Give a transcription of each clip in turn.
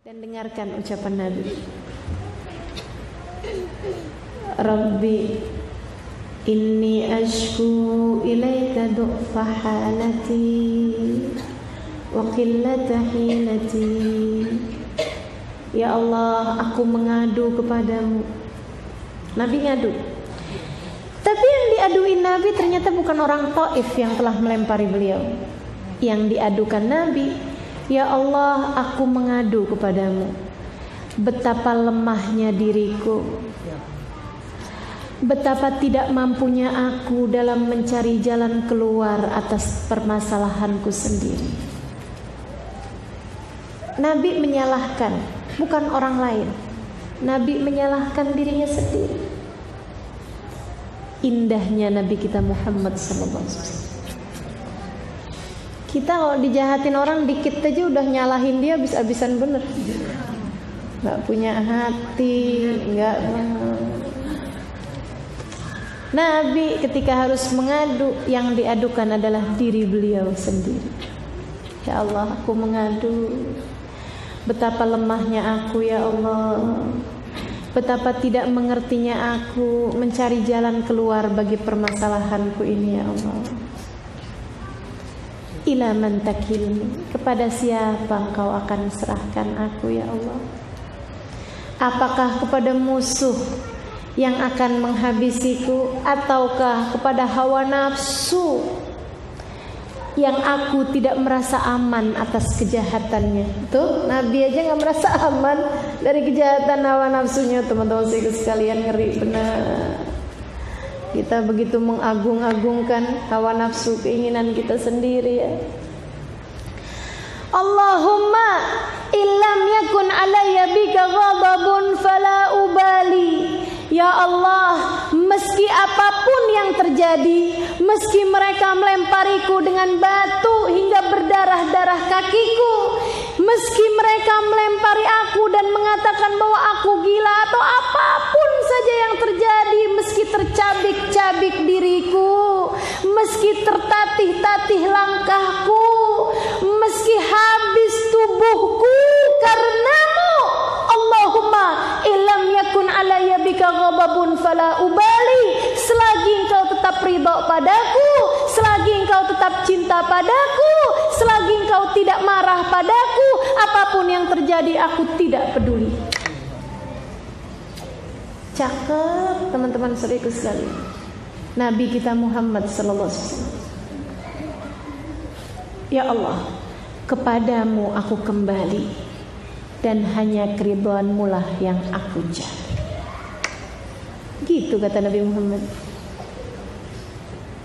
Dan dengarkan ucapan Nabi. Rabbi inni ashku ilaika du'fa halati wa qillata hilati. Ya Allah, aku mengadu kepadamu. Nabi ngadu. Tapi yang diaduin Nabi ternyata bukan orang Taif yang telah melempari beliau. Yang diadukan Nabi, ya Allah, aku mengadu kepadamu. Betapa lemahnya diriku, betapa tidak mampunya aku dalam mencari jalan keluar atas permasalahanku sendiri. Nabi menyalahkan, bukan orang lain. Nabi menyalahkan dirinya sendiri. Indahnya Nabi kita Muhammad SAW. Kita kalau dijahatin orang dikit aja udah nyalahin dia habis-habisan bener. Gak punya hati, gak. Nabi ketika harus mengadu, yang diadukan adalah diri beliau sendiri. Ya Allah, aku mengadu. Betapa lemahnya aku, ya Allah. Betapa tidak mengertinya aku mencari jalan keluar bagi permasalahanku ini, ya Allah. Ila man takilni, kepada siapa engkau akan serahkan aku, ya Allah? Apakah kepada musuh yang akan menghabisiku, ataukah kepada hawa nafsu yang aku tidak merasa aman atas kejahatannya? Tuh, Nabi aja gak merasa aman dari kejahatan hawa nafsunya. Teman-teman sekalian, ngeri benar. Kita begitu mengagung-agungkan hawa nafsu, keinginan kita sendiri, ya. Allahumma illam yakun alayya bika ghadabun fala ubali. Ya Allah, meski apapun yang terjadi, meski mereka melempariku dengan batu hingga berdarah-darah kakiku, meski mereka melempari aku dan mengatakan bahwa aku gila, atau apapun saja yang terjadi, meski tercabik-cabik diriku, meski tertatih-tatih langkahku, meski habis tubuhku karenamu, Allahumma illam yakun alayya bika ghadabun fala ubali. Selagi engkau tetap ridha padaku, selagi engkau tetap cinta padaku, selagi engkau tidak marah padaku, apapun yang terjadi aku tidak peduli. Cakep, teman-teman saudaraku sekalian. Nabi kita Muhammad sallallahu alaihi wasallam. Ya Allah, kepadamu aku kembali, dan hanya keridhaanmu lah yang aku cari. Gitu kata Nabi Muhammad.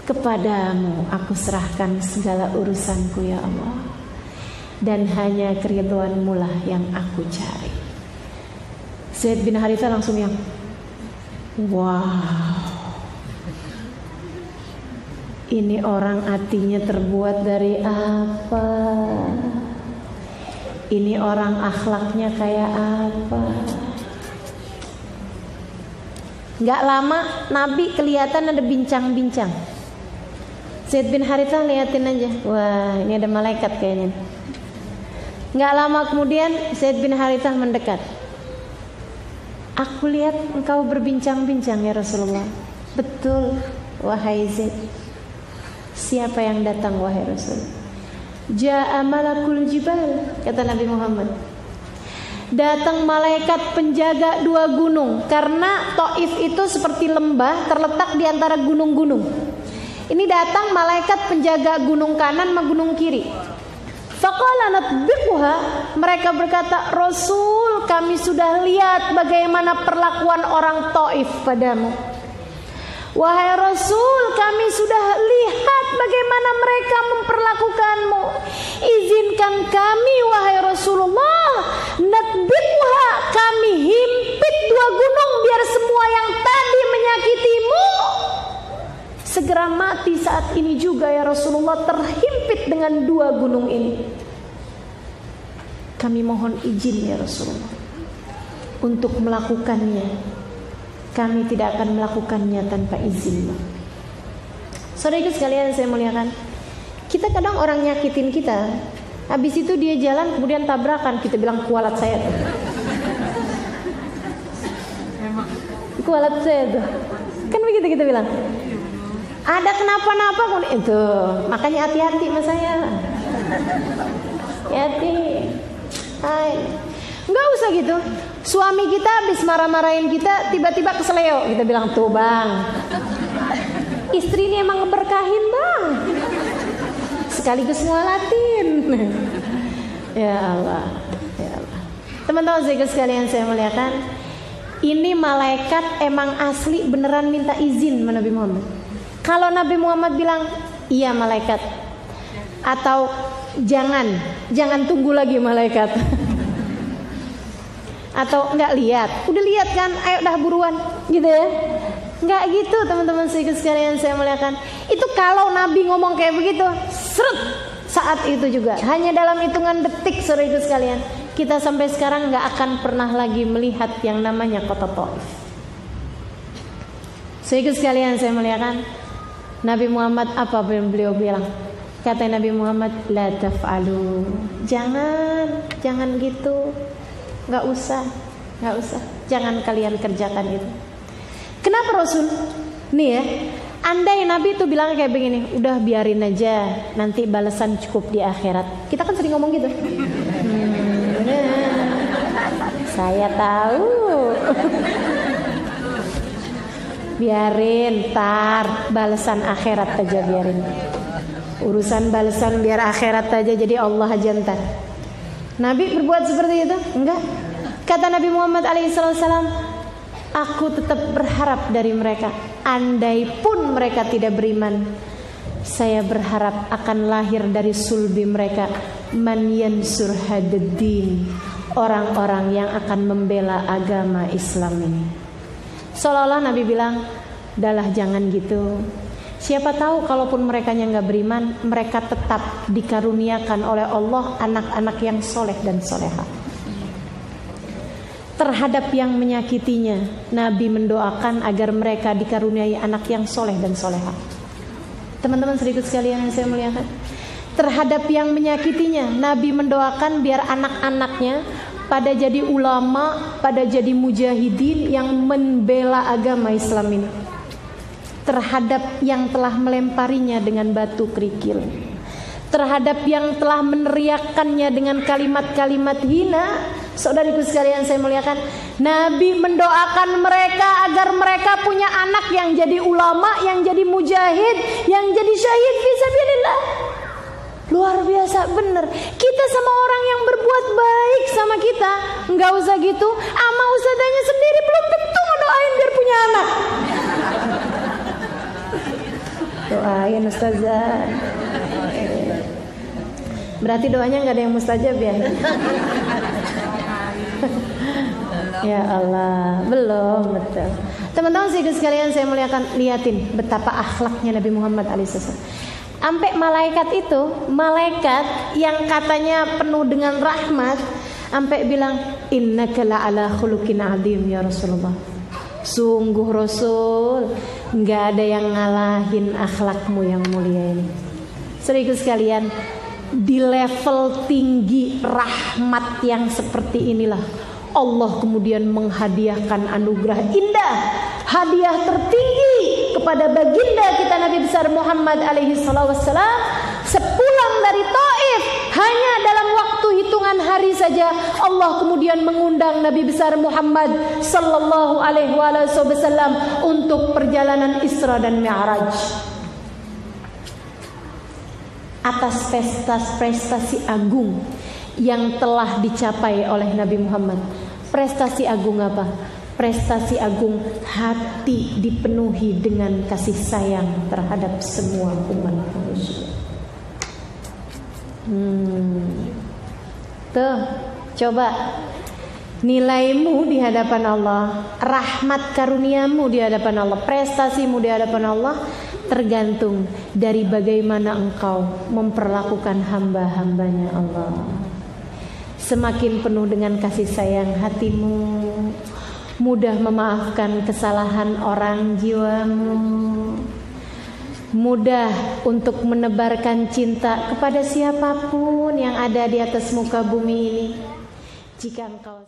Kepadamu aku serahkan segala urusanku, ya Allah, dan hanya keridhaanmu lah yang aku cari. Zaid bin Harithah langsung yang wow, ini orang hatinya terbuat dari apa? Ini orang akhlaknya kayak apa? Gak lama Nabi kelihatan ada bincang-bincang. Zaid bin Harithah liatin aja, wah ini ada malaikat kayaknya. Gak lama kemudian Zaid bin Harithah mendekat. Aku lihat engkau berbincang-bincang, ya Rasulullah. Betul, wahai Zaid. Siapa yang datang, wahai Rasul? Ja'a malakul jibal, kata Nabi Muhammad. Datang malaikat penjaga dua gunung. Karena Taif itu seperti lembah terletak di antara gunung-gunung. Ini datang malaikat penjaga gunung kanan sama gunung kiri. Faqala natbiquha, mereka berkata, Rasul, kami sudah lihat bagaimana perlakuan orang Taif padamu. Wahai Rasul, kami sudah lihat bagaimana mereka memperlakukanmu. Izinkan kami, wahai Rasulullah, natbiquha, kami himpit dua gunung biar semua yang tadi menyakitimu segera mati saat ini juga, ya Rasulullah, terhimpit dengan dua gunung ini. Kami mohon izin, ya Rasulullah, untuk melakukannya. Kami tidak akan melakukannya tanpa izin. Saudara sekalian saya muliakan, kita kadang orang nyakitin kita, Habis itu dia jalan kemudian tabrakan, kita bilang kualat saya tuh. Kualat saya tuh. Kan begitu kita bilang. Ada kenapa-napa itu. Makanya hati-hati sama saya. Hati. Hai. Enggak usah gitu. Suami kita habis marah-marahin kita, tiba-tiba keseleo, kita bilang tuh bang, istri ini emang ngeberkahin bang, sekaligus ngualatin. Ya Allah, ya Allah. Teman-teman sekalian saya muliakan, ini malaikat emang asli beneran minta izin sama Nabi Muhammad. Kalau Nabi Muhammad bilang iya malaikat, atau jangan tunggu lagi malaikat. Atau enggak lihat, udah lihat kan, ayo dah buruan, gitu ya. Enggak gitu teman-teman sekalian saya muliakan. Itu kalau Nabi ngomong kayak begitu, seret, saat itu juga, hanya dalam hitungan detik saudara sekalian, kita sampai sekarang enggak akan pernah lagi melihat yang namanya kota Taif. Saudara sekalian saya muliakan, Nabi Muhammad apa yang beliau bilang? Kata Nabi Muhammad, la taf'alu, jangan gitu. Nggak usah, jangan kalian kerjakan itu. Kenapa Rasul? Nih ya, andai Nabi itu bilang kayak begini, udah biarin aja, nanti balasan cukup di akhirat. Kita kan sering ngomong gitu. Saya tahu. Biarin, tar balasan akhirat aja biarin. Urusan balasan biar akhirat aja, jadi Allah aja ntar. Nabi berbuat seperti itu? Enggak. Kata Nabi Muhammad alaihissalam, aku tetap berharap dari mereka. Andai pun mereka tidak beriman, saya berharap akan lahir dari sulbi mereka man yansur hadaddin, orang-orang yang akan membela agama Islam ini. Seolah-olah Nabi bilang, "Dahlah jangan gitu. Siapa tahu kalaupun mereka yang nggak beriman, mereka tetap dikaruniakan oleh Allah anak-anak yang soleh dan soleha." Terhadap yang menyakitinya, Nabi mendoakan agar mereka dikaruniai anak yang soleh dan soleha. Teman-teman sedikit sekalian yang saya muliakan, terhadap yang menyakitinya, Nabi mendoakan biar anak-anaknya pada jadi ulama, pada jadi mujahidin yang membela agama Islam ini. Terhadap yang telah melemparinya dengan batu kerikil, terhadap yang telah meneriakannya dengan kalimat-kalimat hina, saudariku sekalian saya muliakan, Nabi mendoakan mereka agar mereka punya anak yang jadi ulama, yang jadi mujahid, yang jadi syahid fisabilillah. Luar biasa bener. Kita sama orang yang berbuat baik sama kita, nggak usah gitu, ama ustazanya sendiri belum tentu ngedoain biar punya anak. Doain ustazah. Berarti doanya nggak ada yang mustajab ya? Ya Allah, belum betul. Teman-teman sekalian saya muliakan, liatin betapa akhlaknya Nabi Muhammad alaihissalam. Sampai malaikat itu, malaikat yang katanya penuh dengan rahmat, sampai bilang, innaka la'ala khuluqin adzim ya Rasulullah. Sungguh Rasul, nggak ada yang ngalahin akhlakmu yang mulia ini. Saudaraku sekalian, di level tinggi rahmat yang seperti inilah Allah kemudian menghadiahkan anugerah indah, hadiah tertinggi kepada baginda kita Nabi besar Muhammad alaihi wassalam. Sepulang dari Taif, hanya dalam waktu hitungan hari saja Allah kemudian mengundang Nabi besar Muhammad sallallahu alaihi wasallam untuk perjalanan Isra dan Mi'raj. Atas prestasi agung yang telah dicapai oleh Nabi Muhammad. Prestasi agung apa? Prestasi agung hati dipenuhi dengan kasih sayang terhadap semua umat manusia. Tuh, coba nilaimu di hadapan Allah, rahmat karuniamu di hadapan Allah, prestasimu di hadapan Allah tergantung dari bagaimana engkau memperlakukan hamba-hambanya Allah. Semakin penuh dengan kasih sayang hatimu, mudah memaafkan kesalahan orang jiwamu, mudah untuk menebarkan cinta kepada siapapun yang ada di atas muka bumi ini. Jika engkau